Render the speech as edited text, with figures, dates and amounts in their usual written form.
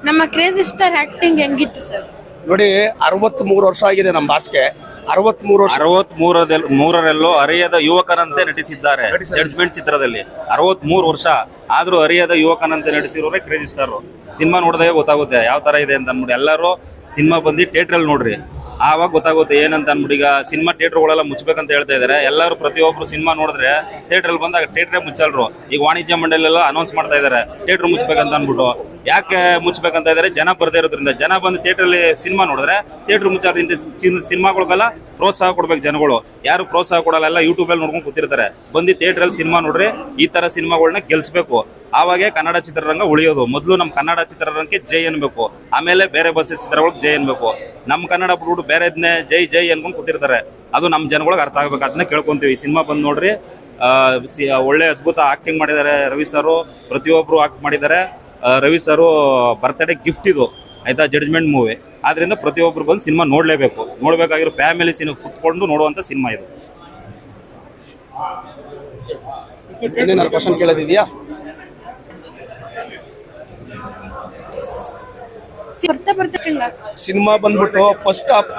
ನಮ್ಮ crazy star acting ಹೆಂಗಿತ್ತು sir? ನೋಡಿ, 63 ವರ್ಷ ಆಗಿದೆ ನಮ್ಮ ಬಾಸ್ಗೆ. 63 ವರ್ಷ. 63ರಲ್ಲೂ ಅರಿಯದ ಯುವಕನಂತೆ ನಟಿಸಿದ್ದಾರೆ ಜಡ್ಜ್ಮೆಂಟ್ ಚಿತ್ರದಲ್ಲಿ. 63 ವರ್ಷ ಆದ್ರೂ ಅರಿಯದ ಯುವಕನಂತೆ ನಟಿಸಿರೋರೇ ಕ್ರೇಜಿ ಸ್ಟಾರ್. ಸಿನಿಮಾ ನೋಡಿದಾಗ ಗೊತ್ತಾಗುತ್ತೆ ಯಾವ ತರ ಇದೆ ಅಂತ ಅಂದ್ಬಿಟ್ಟು. ಎಲ್ಲರೂ ಸಿನಿಮಾ ಬಂದು ಥಿಯೇಟ್ರಲ್ಲಿ ನೋಡ್ರಿ, ಆವಾಗ ಗೊತ್ತಾಗುತ್ತೆ ಏನಂತ ಅಂದ್ಬಿಟ್ಟು. ಈಗ ಸಿನಿಮಾ ಥಿಯೇಟರ್ಗಳೆಲ್ಲ ಮುಚ್ಚಬೇಕಂತ ಹೇಳ್ತಾ ಇದಾರೆ. ಎಲ್ಲರೂ ಪ್ರತಿಯೊಬ್ರು ಸಿನಿಮಾ ನೋಡಿದ್ರೆ ಥಿಯೇಟ್ರಲ್ಲಿ ಬಂದಾಗ ಥಿಯೇಟ್ರೇ ಮುಚ್ಚಲ್ರು. ಈಗ ವಾಣಿಜ್ಯ ಮಂಡಳಿಯೆಲ್ಲ ಅನೌನ್ಸ್ ಮಾಡ್ತಾ ಇದಾರೆ ಥಿಯೇಟರ್ ಮುಚ್ಚಬೇಕಂತ ಅಂದ್ಬಿಟ್ಟು. ಯಾಕೆ ಮುಚ್ಚಬೇಕಂತ ಇದಾರೆ? ಜನ ಬರ್ದೇ ಇರೋದ್ರಿಂದ. ಜನ ಬಂದು ಥಿಯೇಟ್ರಲ್ಲಿ ಸಿನಿಮಾ ನೋಡಿದ್ರೆ ಥಿಯೇಟರ್ ಮುಚ್ಚಾದ್ರಿಂದ ಸಿನಿಮಾಗಳಿಗೆಲ್ಲ ಪ್ರೋತ್ಸಾಹ ಕೊಡ್ಬೇಕು ಜನಗಳು. ಯಾರು ಪ್ರೋತ್ಸಾಹ ಕೊಡಲ್ಲ, ಎಲ್ಲ ಯೂಟ್ಯೂಬಲ್ಲಿ ನೋಡ್ಕೊಂಡು ಕೂತಿರ್ತಾರೆ. ಬಂದು ಥಿಯೇಟ್ರಲ್ಲಿ ಸಿನಿಮಾ ನೋಡ್ರಿ, ಈ ತರ ಸಿನಿಮಾಗಳನ್ನ ಗೆಲ್ಸ್ಬೇಕು. ಆವಾಗೇ ಕನ್ನಡ ಚಿತ್ರರಂಗ ಉಳಿಯೋದು. ಮೊದಲು ನಮ್ಮ ಕನ್ನಡ ಚಿತ್ರರಂಗಕ್ಕೆ ಜೈ ಅನ್ಬೇಕು, ಆಮೇಲೆ ಬೇರೆ ಬಸ್ ಚಿತ್ರಗಳಿಗೆ ಜೈ ಅನ್ಬೇಕು. ನಮ್ಮ ಕನ್ನಡ ಬಿಟ್ಬಿಟ್ಟು ಬೇರೆದ್ನೇ ಜೈ ಜೈ ಅನ್ಕೊಂಡು ಕೂತಿರ್ತಾರೆ. ಅದು ನಮ್ಮ ಜನಗಳಿಗೆ ಅರ್ಥ ಆಗ್ಬೇಕು. ಅದನ್ನ ಕೇಳ್ಕೊಂತೀವಿ. ಸಿನಿಮಾ ಬಂದು ನೋಡ್ರಿ. ಒಳ್ಳೆ ಅದ್ಭುತ ಆಕ್ಟಿಂಗ್ ಮಾಡಿದ್ದಾರೆ ರವಿ ಸರ್. ಪ್ರತಿಯೊಬ್ರು ಆಕ್ಟ್ ಮಾಡಿದ್ದಾರೆ. ರವಿ ಸರ್ ಬರ್ತ್ಡೇ ಗಿಫ್ಟ್ ಇದು, ಆಯ್ತಾ, ಜಡ್ಜ್ಮೆಂಟ್ ಮೂವಿ. ಆದ್ರಿಂದ ಪ್ರತಿಯೊಬ್ರು ಬಂದು ಸಿನಿಮಾ ನೋಡ್ಲೇಬೇಕು. ನೋಡ್ಬೇಕಾಗಿರೋ ಫ್ಯಾಮಿಲಿ ಸಿನಿಮಾ ಕುತ್ಕೊಂಡು ನೋಡುವಂತ ಸಿನಿಮಾ ಇದು. ಏನೇನಾದ್ರು ಕ್ವಶನ್ ಕೇಳೋದಿದ್ಯಾ? ಬರ್ತಾ ಸಿನಿಮಾ ಬಂದ್ಬಿಟ್ಟು ಫಸ್ಟ್ ಹಾಫ್